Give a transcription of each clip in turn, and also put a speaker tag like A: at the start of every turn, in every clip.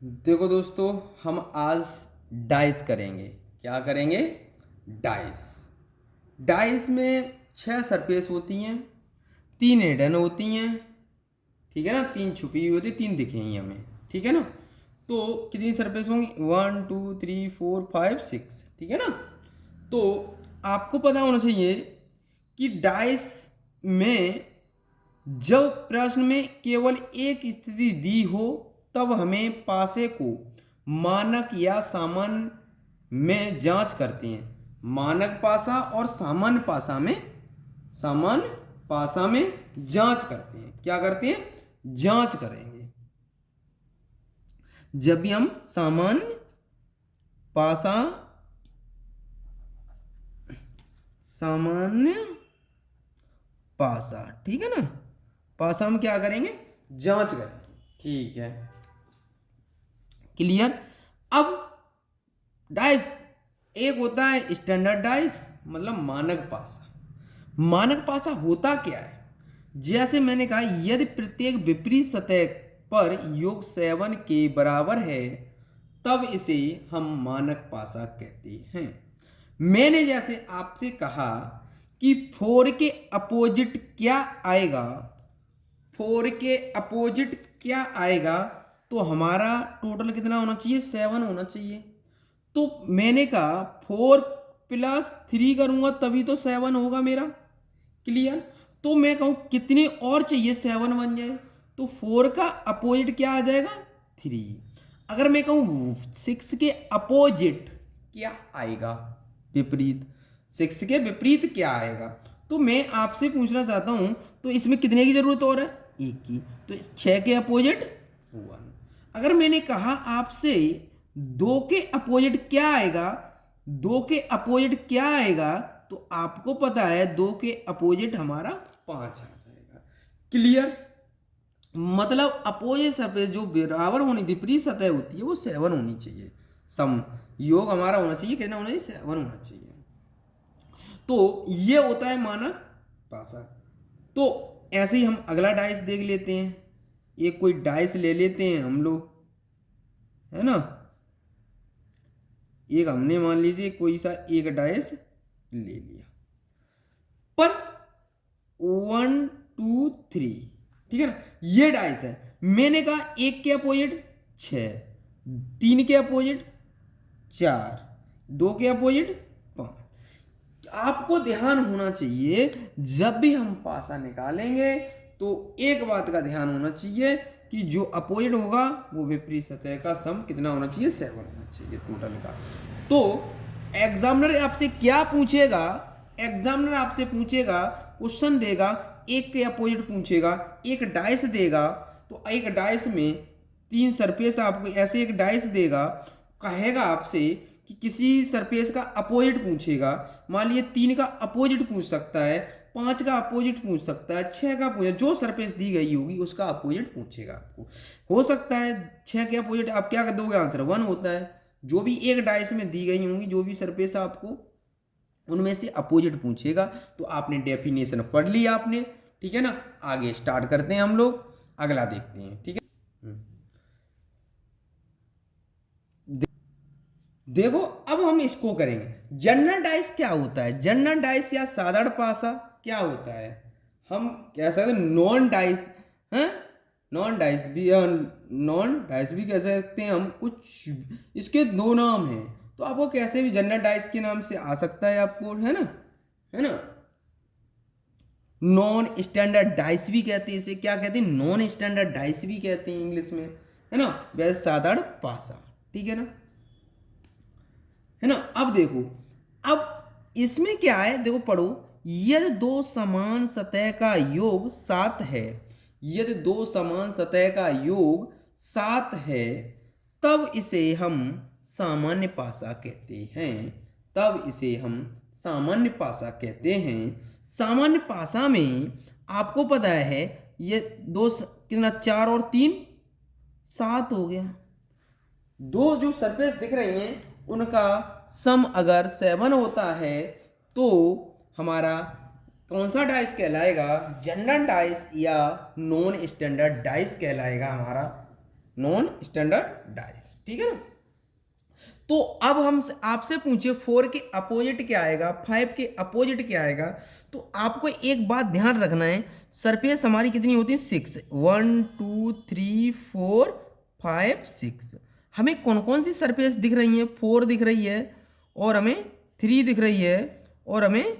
A: देखो दोस्तों, हम आज डाइस करेंगे। क्या करेंगे? डाइस। डाइस में 6 सरफेस होती हैं, 3 हिडन होती हैं, ठीक है ना। 3 छुपी हुई होती, 3 दिखेंगी हमें, ठीक है ना। तो कितनी सरफेस होंगी? 1 2 3 4 5 6, ठीक है ना। तो आपको पता होना चाहिए कि डाइस में जब प्रश्न में केवल एक स्थिति दी हो तब हमें पासे को मानक या सामान्य में जांच करते हैं। मानक पासा और सामान्य पासा में जांच करते हैं। क्या करते हैं? जांच करेंगे। जब भी हम सामान्य पासा सामान्य पासा, ठीक है ना, पासा हम क्या करेंगे? जांच करेंगे, ठीक है। क्लियर? अब डाइस एक होता है स्टैंडर्ड डाइस, मतलब मानक पासा। मानक पासा होता क्या है? जैसे मैंने कहा, यदि प्रत्येक विपरीत सतह पर योग 7 के बराबर है तब इसे हम मानक पासा कहते हैं। मैंने जैसे आपसे कहा कि 4 के अपोजिट क्या आएगा, 4 के अपोजिट क्या आएगा, तो हमारा टोटल कितना होना चाहिए? 7 होना चाहिए। तो मैंने कहा 4 + 3 करूंगा तभी तो 7 होगा मेरा। क्लियर? तो मैं कहूं कितने और चाहिए 7 बन जाए, तो 4 का अपोजिट क्या आ जाएगा? 3। अगर मैं कहूं 6 के अपोजिट क्या आएगा, विपरीत, 6 के विपरीत क्या आएगा, तो मैं आपसे पूछना चाहता हूं तो इसमें कितने की जरूरत और है? 1 की। तो 6 के अपोजिट 1। अगर मैंने कहा आपसे 2 के अपोजिट क्या आएगा, 2 के अपोजिट क्या आएगा, तो आपको पता है 2 के अपोजिट हमारा 5 आ जाएगा। क्लियर? मतलब अपोजिट सरफेस जो बराबर होनी, विपरीत सतह होती है, वो 7 होनी चाहिए। सम योग हमारा होना चाहिए, कितना होना चाहिए? 7 होना चाहिए। तो ये होता है मानक पासा। तो ऐसे ही हम अगला डाइस देख लेते हैं। एक कोई डाइस ले लेते हैं हम लोग, है ना। एक हमने मान लीजिए कोई सा एक डाइस ले लिया, पर 1 2 3, ठीक है ना। ये डाइस है। मैंने कहा 1 के अपोजिट 6, 3 के अपोजिट 4, 2 के अपोजिट 5। आपको ध्यान होना चाहिए जब भी हम पासा निकालेंगे तो एक बात का ध्यान होना चाहिए कि जो अपोजिट होगा वो विपरीत सतह का सम कितना होना चाहिए? 7 होना चाहिए टोटल का। तो एग्जामिनर आपसे क्या पूछेगा? एग्जामिनर आपसे पूछेगा, क्वेश्चन देगा, एक के अपोजिट पूछेगा, एक डाइस देगा। तो एक डाइस में 3 सरफेस आपको ऐसे एक डाइस देगा, कहेगा आपसे कि किसी सरफेस का अपोजिट पूछेगा। मान लीजिए 3 का अपोजिट पूछ सकता है, 5 का अपोजिट पूछ सकता है, 6 का पूछे, जो सरफेस दी गई होगी उसका अपोजिट पूछेगा आपको। हो सकता है 6 के अपोजिट आप क्या कर दोगे? आंसर 1 होता है। जो भी एक डाइस में दी गई होंगी, जो भी सरफेस आपको उनमें से अपोजिट पूछेगा। तो आपने डेफिनेशन पढ़ ली आपने, ठीक है ना। आगे स्टार्ट करते हैं हम लोग, अगला देखते हैं, ठीक है। देखो अब हम इसको करेंगे। जनरल डाइस क्या होता है? जनरल डाइस या साधारण पासा क्या होता है? हम कह सकते हैं नॉन डाइस, हैं, नॉन डाइस भी कह सकते हैं हम। कुछ इसके 2 नाम हैं, तो आपको कैसे भी जनरल डाइस के नाम से आ सकता है आपको, है ना, है ना। नॉन स्टैंडर्ड डाइस भी कहते हैं इसे। क्या कहते हैं? नॉन स्टैंडर्ड डाइस भी कहते हैं इंग्लिश में, है ना। वैसे साधारण पासा, ठीक है ना, है ना। अब देखो, अब इसमें क्या है, देखो पढ़ो। यदि 2 समान सतह का योग 7 है, यदि 2 समान सतह का योग 7 है, तब इसे हम सामान्य पासा कहते हैं। तब इसे हम सामान्य पासा कहते हैं। सामान्य पासा में आपको पता है ये कितना, 4 और 3 7 हो गया। 2 जो सरफेस दिख रही हैं उनका सम अगर 7 होता है तो हमारा कौन सा डाइस कहलाएगा? जनरल डाइस या नॉन स्टैंडर्ड डाइस कहलाएगा हमारा। नॉन स्टैंडर्डाइज, ठीक है ना। तो अब हम आपसे पूछे 4 के अपोजिट क्या आएगा, 5 के अपोजिट क्या आएगा, तो आपको एक बात ध्यान रखना है, सरफेस हमारी कितनी होती है 6, 1 2 3 4 5 6। हमें कौन कौन सी सरफेस दिख रही है, 4 दिख रही है, और हमें 3 दिख रही है, और हमें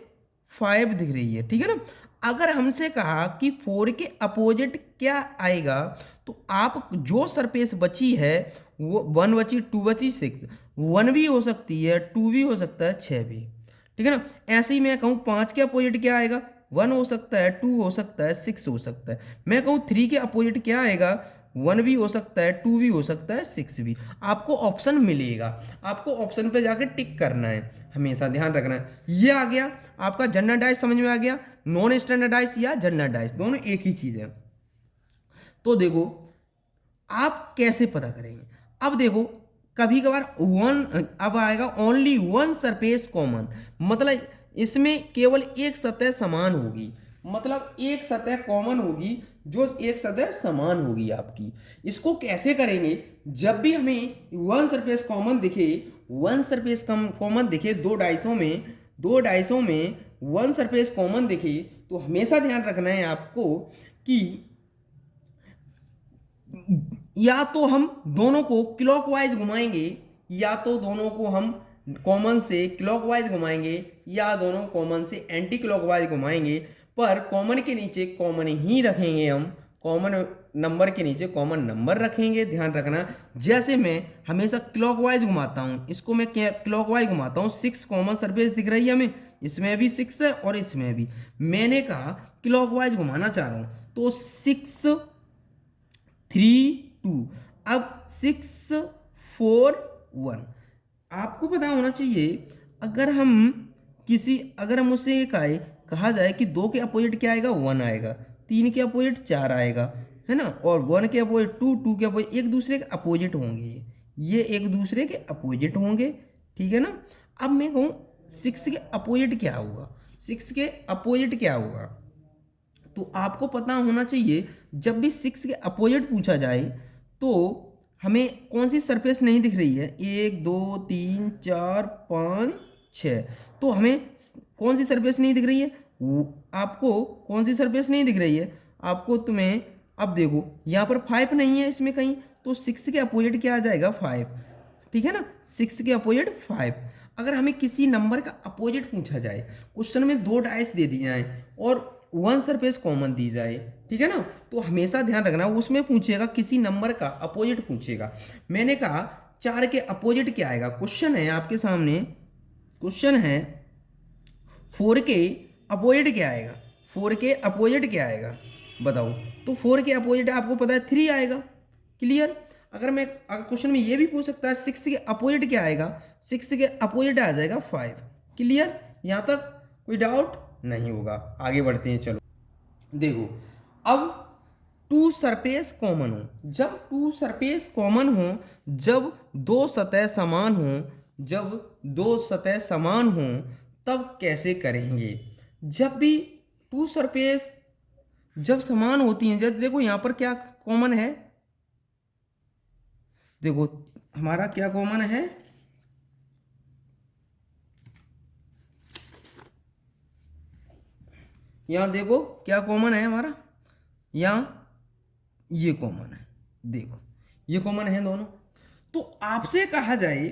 A: 5 दिख रही है, ठीक है ना। अगर हमसे कहा कि 4 के अपोजिट क्या आएगा, तो आप जो सरफेस बची है वो 1 बची, 2 बची, 6, 1 भी हो सकती है, 2 भी हो सकता है, 6 भी, ठीक है ना। ऐसे ही मैं कहूँ 5 के अपोजिट क्या आएगा, 1 हो सकता है, 2 हो सकता है, 6 हो सकता है। मैं कहूँ 3 के अपोजिट क्या आएगा, 1 भी हो सकता है, 2 भी हो सकता है, 6 भी। आपको ऑप्शन मिलेगा, आपको ऑप्शन पे जाके टिक करना है, हमेशा ध्यान रखना है। ये आ गया आपका जनरलाइज, समझ में आ गया। नॉन स्टैंडर्डाइज या जनरलाइज दोनों एक ही चीज़ है। तो देखो आप कैसे पता करेंगे, अब देखो कभी कभार अब आएगा ओनली वन सरफेस कॉमन, मतलब इसमें केवल एक सतह समान होगी, मतलब एक सतह कॉमन होगी, जो एक सतह समान होगी आपकी। इसको कैसे करेंगे, जब भी हमें वन सरफेस कॉमन दिखे, वन सरफेस कॉमन दिखे दो डाइसों में वन सरफेस कॉमन दिखे, तो हमेशा ध्यान रखना है आपको कि या तो हम दोनों को क्लॉकवाइज घुमाएंगे, या तो दोनों को हम कॉमन से क्लॉकवाइज घुमाएंगे, या दोनों कॉमन से एंटी क्लॉकवाइज घुमाएंगे, पर कॉमन के नीचे कॉमन ही रखेंगे हम, कॉमन नंबर के नीचे कॉमन नंबर रखेंगे, ध्यान रखना। जैसे मैं हमेशा क्लॉकवाइज घुमाता हूँ, इसको मैं क्लॉकवाइज घुमाता हूँ, 6 कॉमन सरफेस दिख रही है हमें, इसमें भी 6 है और इसमें भी। मैंने कहा क्लॉकवाइज घुमाना चाह रहा हूँ, तो 6 3 2, अब 6 4 1। आपको पता होना चाहिए, अगर हम उससे कहा जाए कि 2 के अपोजिट क्या आएगा, 1 आएगा, 3 के अपोजिट 4 आएगा, है ना, और 1 के अपोजिट 2, 2 के अपोजिट, एक दूसरे के अपोजिट होंगे, ये एक दूसरे के अपोजिट होंगे, ठीक है ना। अब मैं कहूँ 6 के अपोजिट क्या होगा, 6 के अपोजिट क्या होगा, तो आपको पता होना चाहिए, जब भी 6 के अपोजिट पूछा जाए तो हमें कौन सी सरफेस नहीं दिख रही है, 1 2 3 4 5 6, तो हमें कौन सी सरफेस नहीं दिख रही है, आपको कौन सी सरफेस नहीं दिख रही है आपको, तुम्हें अब देखो यहाँ पर 5 नहीं है इसमें कहीं, तो 6 के अपोजिट क्या आ जाएगा, 5, ठीक है ना, 6 के अपोजिट 5। अगर हमें किसी नंबर का अपोजिट पूछा जाए, क्वेश्चन में 2 डाइस दे दी जाए और 1 सरफेस कॉमन दी जाए, ठीक है ना, तो हमेशा ध्यान रखना उसमें पूछेगा किसी नंबर का अपोजिट पूछेगा। मैंने कहा 4 के अपोजिट क्या आएगा, क्वेश्चन है आपके सामने, क्वेश्चन है 4 के अपोजिट क्या आएगा, 4 के अपोजिट क्या आएगा बताओ, तो 4 के अपोजिट आपको पता है 3 आएगा, क्लियर। अगर क्वेश्चन में ये भी पूछ सकता है 6 के अपोजिट क्या आएगा, 6 के अपोजिट आ जाएगा 5, क्लियर। यहाँ तक कोई डाउट नहीं होगा, आगे बढ़ते हैं। चलो देखो, अब 2 सरफेस कॉमन हो, जब 2 सरफेस कॉमन हो, जब 2 सतह समान हो, जब 2 सतह समान हो, तब कैसे करेंगे। जब भी 2 सरफेस जब समान होती हैं, जब देखो यहाँ पर क्या कॉमन है, देखो हमारा क्या कॉमन है, यहाँ देखो क्या कॉमन है हमारा, यहाँ ये कॉमन है, देखो ये कॉमन है दोनों। तो आपसे कहा जाए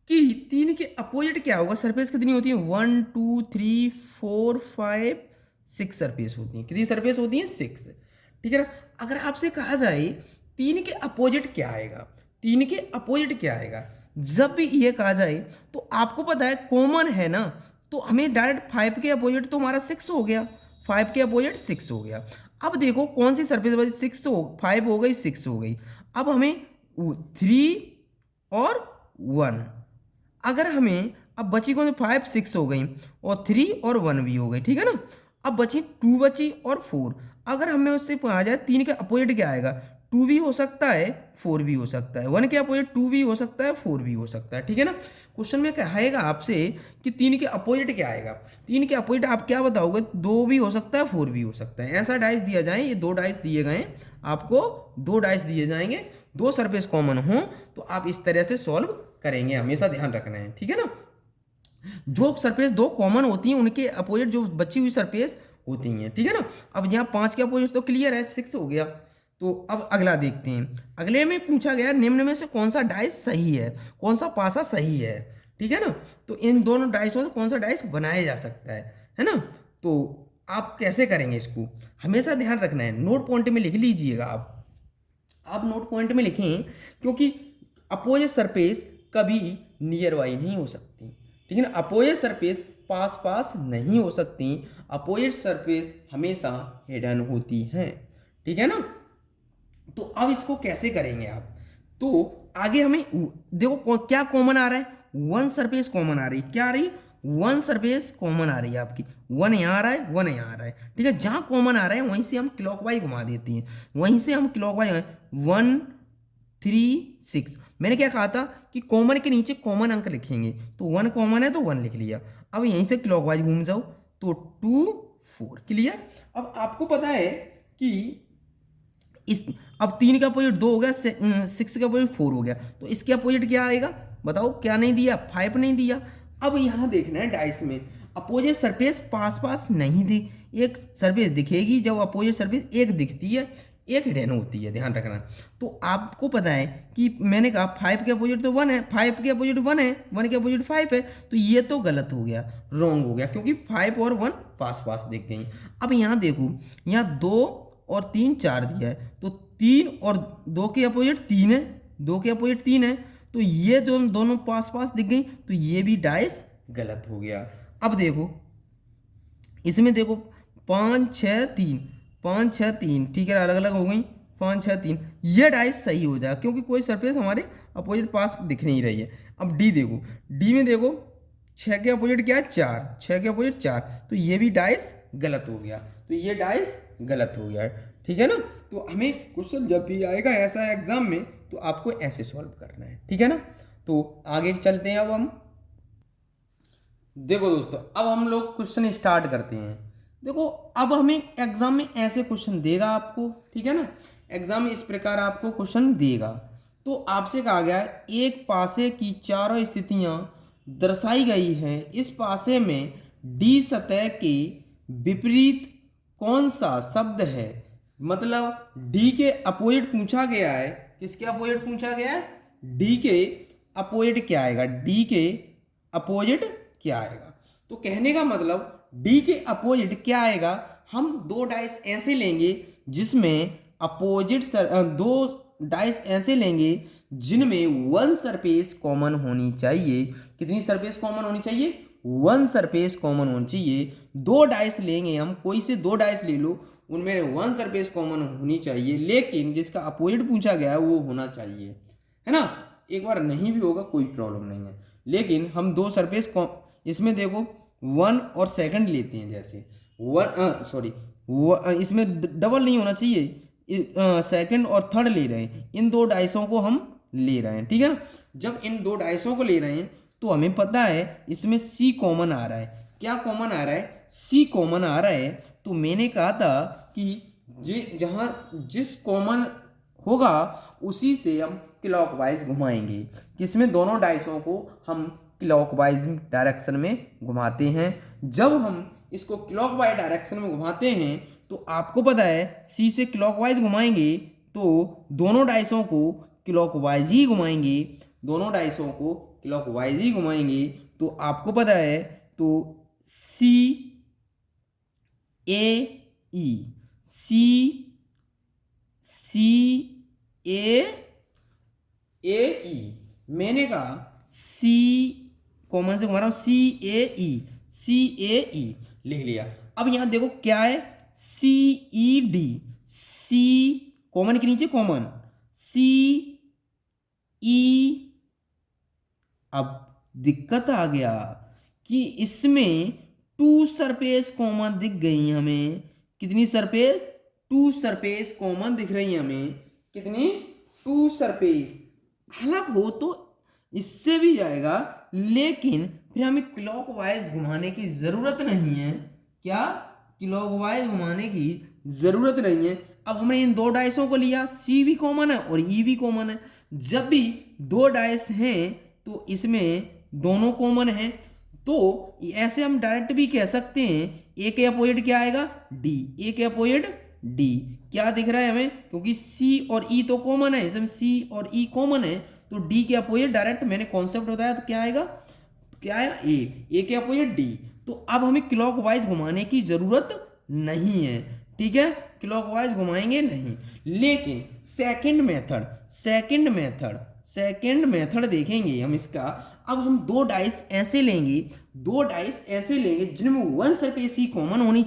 A: कि 3 के अपोजिट क्या होगा, सरफेस कितनी होती है, 1 2 3 4 5 6 सरफेस होती है, कितनी सरफेस होती है, 6, ठीक है ना। अगर आपसे कहा जाए 3 के अपोजिट क्या आएगा, 3 के अपोजिट क्या आएगा, जब भी ये कहा जाए तो आपको पता है कॉमन है ना, तो हमें डायरेक्ट 5 के अपोजिट तो हमारा 6 हो गया, 5 के अपोजिट 6 हो गया। अब देखो कौन सी सरफेस बची, 5 हो गई, 6 हो गई, अब हमें 3 और 1, अगर हमें अब बची कौन सी, 5 6 हो गई, और 3 और 1 भी हो गई, ठीक है ना। अब बची 2 बची और 4, अगर हमें उससे कहा जाए 3 के अपोजिट क्या आएगा, 2 भी हो सकता है, 4 भी हो सकता है। 1 के अपोजिट 2 भी हो सकता है, 4 भी हो सकता है, ठीक है ना। क्वेश्चन में कहेगा आपसे कि 3 के अपोजिट क्या आएगा। 3 के अपोजिट आप क्या बताओगे, 2 भी हो सकता है, 4 भी हो सकता है। ऐसा डाइस दिया जाए, ये 2 डाइस दिए गए, आपको 2 डाइस दिए जाएंगे, 2 सरफेस कॉमन हो तो आप इस तरह से सॉल्व करेंगे, हमेशा ध्यान रखना है, ठीक है ना। जो सरफेस 2 कॉमन होती हैं उनके अपोजिट जो बची हुई सरफेस होती हैं, ठीक है ना। अब यहाँ 5 के अपोजिट तो क्लियर है, 6 हो गया। तो अब अगला देखते हैं। अगले में पूछा गया निम्न में से कौन सा डाइस सही है, कौन सा पासा सही है, ठीक है ना। तो इन दोनों डाइसों से कौन सा डाइस बनाया जा सकता है ना। तो आप कैसे करेंगे इसको, हमेशा ध्यान रखना है, नोट पॉइंट में लिख लीजिएगा आप नोट पॉइंट में लिखें, क्योंकि अपोजिट सरफेस कभी नियर बाई नहीं हो सकती, ठीक है ना। अपोजिट सरफेस पास पास नहीं हो सकती, अपोजिट सरफेस हमेशा हिडन होती हैं, ठीक है ना। तो अब इसको कैसे करेंगे आप, तो आगे हमें देखो क्या कॉमन आ रहा है, 1 सरफेस कॉमन आ रही है, क्या आ रही है, 1 सरफेस कॉमन आ रही है आपकी, 1 यहाँ आ रहा है, 1 यहाँ आ रहा है, ठीक है। जहाँ कॉमन आ रहा है वहीं से हम क्लॉकवाइज घुमा देते हैं, वहीं से हम क्लॉकवाइज 1 3 6। मैंने क्या कहा था कि कॉमन के नीचे कॉमन अंक लिखेंगे, तो 1 कॉमन है तो 1 लिख लिया। अब यहीं से क्लॉकवाइज घूम जाओ तो 2 4, क्लियर। अब आपको पता है कि इस अब 3 का अपोजिट 2 हो गया, 6 का अपोजिट 4 हो गया, तो इसके अपोजिट क्या आएगा बताओ, क्या नहीं दिया, 5 नहीं दिया। अब यहाँ देखना है डाइस में अपोजिट सरफेस पास पास नहीं दी, एक सरफेस दिखेगी जब अपोजिट सरफेस एक दिखती है, एक हिडन होती है, ध्यान रखना। तो आपको पता है कि मैंने कहा 5 के अपोजिट तो 1 है, 5 के अपोजिट 1 है, 1 के अपोजिट 5 है, तो ये तो गलत हो गया, रॉन्ग हो गया, क्योंकि 5 और 1 पास पास दिख गई। अब यहाँ देखो, यहाँ 2 और 3 4 दिया है, तो 3 और 2 के अपोजिट 3 है, 2 के अपोजिट 3 है, तो ये दोनों पास पास दिख गई, तो ये भी डाइस गलत हो गया। अब देखो इसमें देखो 5 6 3, 5 6 3, ठीक है, अलग अलग हो गई, 5 6 3, ये डाइस सही हो जाएगा क्योंकि कोई सरफेस हमारे अपोजिट पास दिख नहीं रही है। अब डी देखो, डी में देखो 6 के अपोजिट क्या है, 4, 6 के अपोजिट 4, तो ये भी डाइस गलत हो गया, तो ये डाइस गलत हो गया, ठीक है ना। तो हमें क्वेश्चन जब भी आएगा ऐसा एग्जाम में तो आपको ऐसे सॉल्व करना है, ठीक है ना। तो आगे चलते हैं। अब हम देखो दोस्तों, अब हम लोग क्वेश्चन स्टार्ट करते हैं। देखो अब हमें एग्जाम में ऐसे क्वेश्चन देगा आपको, ठीक है ना, एग्जाम में इस प्रकार आपको क्वेश्चन देगा। तो आपसे कहा गया है एक पासे की चारों स्थितियां दर्शाई गई हैं, इस पासे में डी सतह के विपरीत कौन सा शब्द है। मतलब डी के अपोजिट पूछा गया है, किसके अपोजिट पूछा गया है, डी के अपोजिट क्या आएगा, डी के अपोजिट क्या आएगा। तो कहने का मतलब डी के अपोजिट क्या आएगा, हम 2 डाइस ऐसे लेंगे जिसमें अपोजिट 2 डाइस ऐसे लेंगे जिनमें 1 सरफेस कॉमन होनी चाहिए। कितनी सरफेस कॉमन होनी चाहिए, 1 सरफेस कॉमन होनी चाहिए। 2 डाइस लेंगे हम, कोई से 2 डाइस ले लो, उनमें 1 सरफेस कॉमन होनी चाहिए, लेकिन जिसका अपोजिट पूछा गया है वो होना चाहिए, है ना। एक बार नहीं भी होगा कोई प्रॉब्लम नहीं है, लेकिन हम 2 सरफेस इसमें देखो 1 और सेकंड लेते हैं, जैसे 1 सॉरी इसमें डबल नहीं होना चाहिए, सेकंड और थर्ड ले रहे हैं, इन 2 डाइसों को हम ले रहे हैं, ठीक है ना। जब इन 2 डाइसों को ले रहे हैं तो हमें पता है इसमें सी कॉमन आ रहा है, क्या कॉमन आ रहा है, सी कॉमन आ रहा है। तो मैंने कहा था कि जहाँ जिस कॉमन होगा उसी से हम क्लॉकवाइज घुमाएंगे, जिसमें दोनों डाइसों को हम क्लॉकवाइज डायरेक्शन में घुमाते हैं। जब हम इसको क्लॉकवाइज डायरेक्शन में घुमाते हैं तो आपको पता है सी से क्लॉकवाइज घुमाएंगे तो दोनों डाइसों को क्लॉकवाइज ही घुमाएंगे, दोनों डाइसों को क्लॉकवाइज ही घुमाएंगे। तो आपको पता है तो सी ए ई, सी सी ए ई, मैंने कहा सी कॉमन से घुमा रहा हूं, सी ए ई, सी ए ई लिख लिया। अब यहां देखो क्या है, सी ई डी, सी कॉमन के नीचे कॉमन, सी ई। अब दिक्कत आ गया कि इसमें 2 सरफेस कॉमन दिख गई हमें, कितनी सरफेस, 2 सरफेस कॉमन दिख रही है हमें, कितनी, 2 सरफेस। हालांकि हो तो इससे भी जाएगा, लेकिन फिर हमें क्लॉकवाइज घुमाने की जरूरत नहीं है। क्या, क्लॉकवाइज घुमाने की जरूरत नहीं है। अब हमने इन दो डाइसों को लिया, सी भी कॉमन है और ई भी कॉमन है। जब भी दो डाइस हैं तो इसमें दोनों कॉमन हैं, तो ऐसे हम डायरेक्ट भी कह सकते हैं ए के अपोजिट क्या आएगा, डी। ए के अपोजिट डी क्या दिख रहा है हमें, क्योंकि सी और ई तो कॉमन है, इसमें सी और ई कॉमन है, तो डी के अपोजिट डायरेक्ट मैंने कॉन्सेप्ट बताया, तो क्या आएगा, क्या आएगा, ए के अपोजिट डी। तो अब हमें क्लॉकवाइज घुमाने की जरूरत नहीं है, ठीक है, क्लॉकवाइज घुमाएंगे नहीं। लेकिन सेकंड मेथड देखेंगे हम इसका। अब हम दो डाइस ऐसे लेंगे, जिनमें वन सरफेस ही कॉमन होनी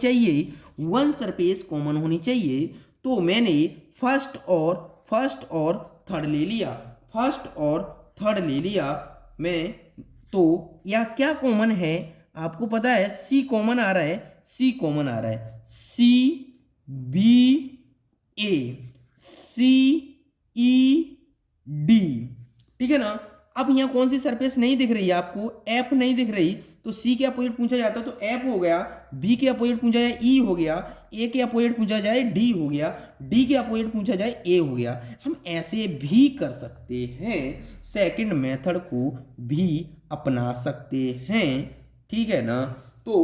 A: चाहिए, तो मैंने फर्स्ट और थर्ड ले लिया मैं। तो या क्या कॉमन है, आपको पता है सी कॉमन आ रहा है, सी बी ए, सी ई डी, ठीक है ना। अब यहाँ कौन सी सरफेस नहीं दिख रही है आपको, एफ नहीं दिख रही, तो सी के अपोजिट पूछा जाता तो एफ हो गया, बी के अपोजिट पूछा जाए ई हो गया, ए के अपोजिट पूछा जाए डी हो गया, डी के अपोजिट पूछा जाए ए हो गया। हम ऐसे भी कर सकते हैं, सेकंड मेथड को भी अपना सकते हैं, ठीक है ना। तो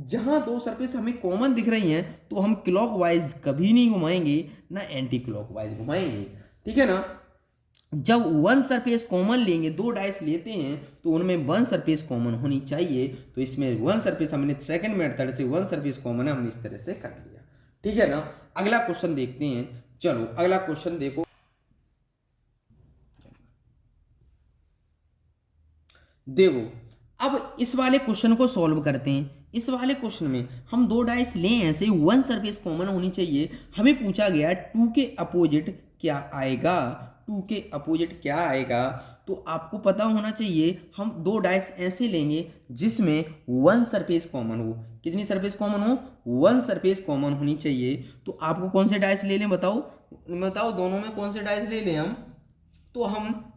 A: जहां दो सरफेस हमें कॉमन दिख रही हैं तो हम क्लॉकवाइज कभी नहीं घुमाएंगे, ना एंटी क्लॉकवाइज घुमाएंगे, ठीक है ना। जब वन सरफेस कॉमन लेंगे, दो डाइस लेते हैं तो उनमें वन सरफेस कॉमन होनी चाहिए, तो इसमें वन सरफेस हमने सेकंड मेथड से वन सरफेस कॉमन है, हमने इस तरह से कर लिया, ठीक है ना। अगला क्वेश्चन देखते हैं, चलो अगला क्वेश्चन देखो। अब इस वाले क्वेश्चन को सॉल्व करते हैं। इस वाले क्वेश्चन में हम दो डाइस लें ऐसे, वन सरफेस कॉमन होनी चाहिए। हमें पूछा गया 2 के अपोजिट क्या आएगा, तो आपको पता होना चाहिए हम दो डाइस ऐसे लेंगे जिसमें वन सरफेस कॉमन हो। कितनी सरफेस कॉमन हो, वन सरफेस कॉमन होनी चाहिए। तो आपको कौन से डाइस ले लें, बताओ दोनों में कौन से डाइस ले लें हम। तो हम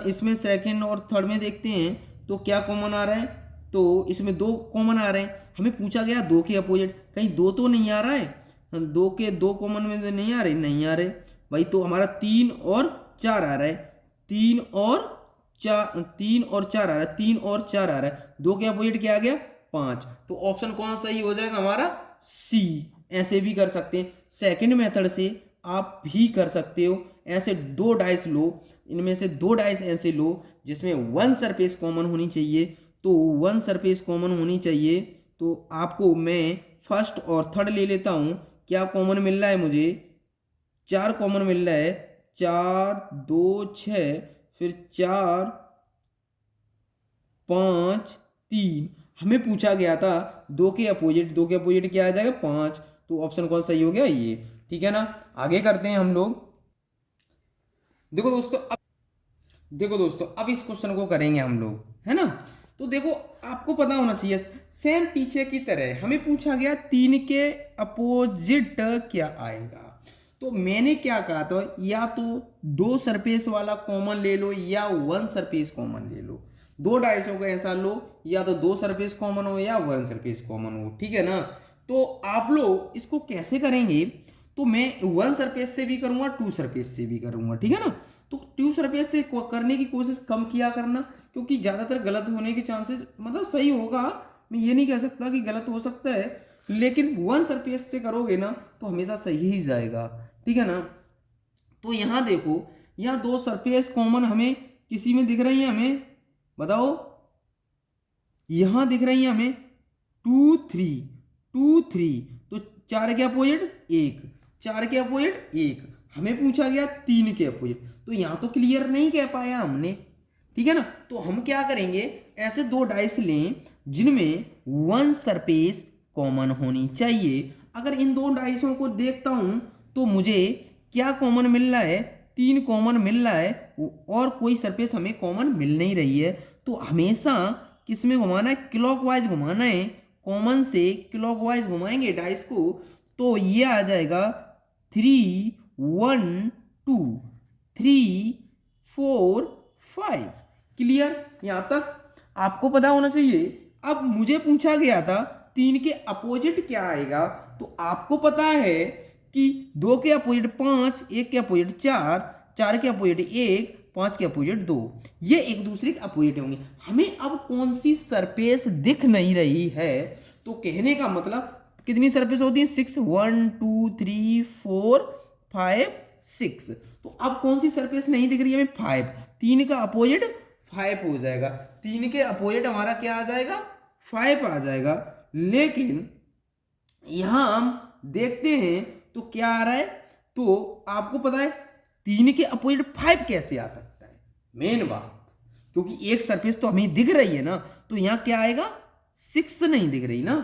A: इसमें सेकंड और थर्ड में देखते हैं तो क्या कॉमन आ रहा है, तो इसमें दो कॉमन आ रहे हैं। हमें पूछा गया दो के अपोजिट, कहीं दो तो नहीं आ रहा है, दो कॉमन में तो नहीं आ रहे भाई, तो हमारा 3 और 4 आ रहा है, 3 और 4 आ रहा है, दो के अपोजिट क्या आ गया, 5। तो ऑप्शन कौन सही हो जाएगा हमारा, सी। ऐसे भी कर सकते हैं, सेकंड मेथड से आप भी कर सकते हो। ऐसे दो डाइस लो, इनमें से दो डाइस ऐसे लो जिसमें वन सरफेस कॉमन होनी चाहिए, तो वन सरफेस कॉमन होनी चाहिए। तो आपको मैं फर्स्ट और थर्ड ले लेता हूँ। क्या कॉमन मिल रहा है मुझे, 4 कॉमन मिल रहा है, 4 2 6, फिर 4 5 3। हमें पूछा गया था दो के अपोजिट क्या आ जाएगा, 5। तो ऑप्शन कौन सही हो गया, ये, ठीक है ना। आगे करते हैं हम लोग। देखो दोस्तों अब इस क्वेश्चन को करेंगे हम लोग, है ना। तो देखो आपको पता होना चाहिए, सेम पीछे की तरह हमें पूछा गया 3 के अपोजिट क्या आएगा। तो मैंने क्या कहा था, या तो दो सरफेस वाला कॉमन ले लो या वन सरफेस कॉमन ले लो। दो डाइसों को ऐसा लो, या तो दो सरफेस कॉमन हो या वन सरफेस कॉमन हो, ठीक है ना। तो आप लोग इसको कैसे करेंगे, तो मैं वन सरफेस से भी करूंगा, टू सरफेस से भी करूंगा, ठीक है ना। तो टू सरफेस से करने की कोशिश कम किया करना, क्योंकि ज़्यादातर गलत होने के चांसेस, मतलब सही होगा, मैं ये नहीं कह सकता कि गलत हो सकता है, लेकिन वन सरफेस से करोगे ना तो हमेशा सही ही जाएगा, ठीक है ना। तो यहाँ देखो, यहाँ दो सरफेस कॉमन हमें किसी में दिख रही है, हमें बताओ, यहाँ दिख रही है हमें 2 3, तो 4 के अपोजिट 1, हमें पूछा गया 3 के अपोजिट, तो यहाँ तो क्लियर नहीं कह पाया हमने, ठीक है ना। तो हम क्या करेंगे, ऐसे दो डाइस लें जिनमें वन सरफेस कॉमन होनी चाहिए। अगर इन दो डाइसों को देखता हूं तो मुझे क्या कॉमन मिल रहा है, 3 कॉमन मिल रहा है, और कोई सरफेस हमें कॉमन मिल नहीं रही है। तो हमेशा किस में घुमाना है, क्लॉकवाइज घुमाना है, कॉमन से क्लॉकवाइज घुमाएंगे डाइस को, तो ये आ जाएगा 3 1 2 3 4 5। क्लियर? यहाँ तक आपको पता होना चाहिए। अब मुझे पूछा गया था 3 के अपोजिट क्या आएगा, तो आपको पता है कि 2 के अपोजिट 5, 1 के अपोजिट 4, 4 के अपोजिट 1, 5 के अपोजिट 2, ये एक दूसरे के अपोजिट होंगे। हमें अब कौन सी सरफेस दिख नहीं रही है, तो कहने का मतलब कितनी सरफेस होती है? 6, 1 2 3 4 5 6। तो अब कौन सी सरफेस नहीं दिख रही है हमें? 5। 3 का अपोजिट 5 हो जाएगा, 3 के अपोजिट हमारा क्या आ जाएगा? 5 आ जाएगा। लेकिन यहां हम देखते हैं तो क्या आ रहा है, तो आपको पता है 3 के अपोजिट 5 कैसे आ सकता है? मेन बात, क्योंकि एक सरफेस तो हमें दिख रही है ना, तो यहां क्या आएगा? 6 नहीं दिख रही ना,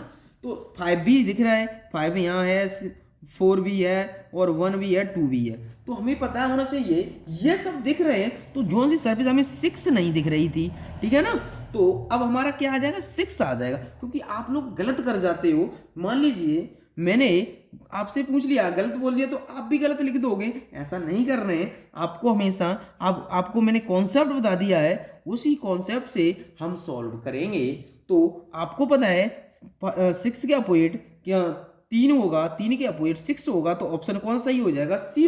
A: तो 5 भी दिख रहा है, 5 यहाँ है, 4 भी है, और 1 भी है, 2 भी है। तो हमें पता होना चाहिए ये सब दिख रहे हैं, तो जो सी सरफेस हमें 6 नहीं दिख रही थी, ठीक है ना, तो अब हमारा क्या आ जाएगा? 6 आ जाएगा। क्योंकि आप लोग गलत कर जाते हो। मान लीजिए मैंने आपसे पूछ लिया, गलत बोल दिया, तो आप भी गलत लिख दोगे। ऐसा नहीं कर रहे हैं, आपको हमेशा आपको मैंने कॉन्सेप्ट बता दिया है, उसी कॉन्सेप्ट से हम सॉल्व करेंगे। तो आपको पता है 6 के अपोजिट क्या 3 होगा, 3 के अपोजिट 6 होगा, तो ऑप्शन कौन सही हो जाएगा? सी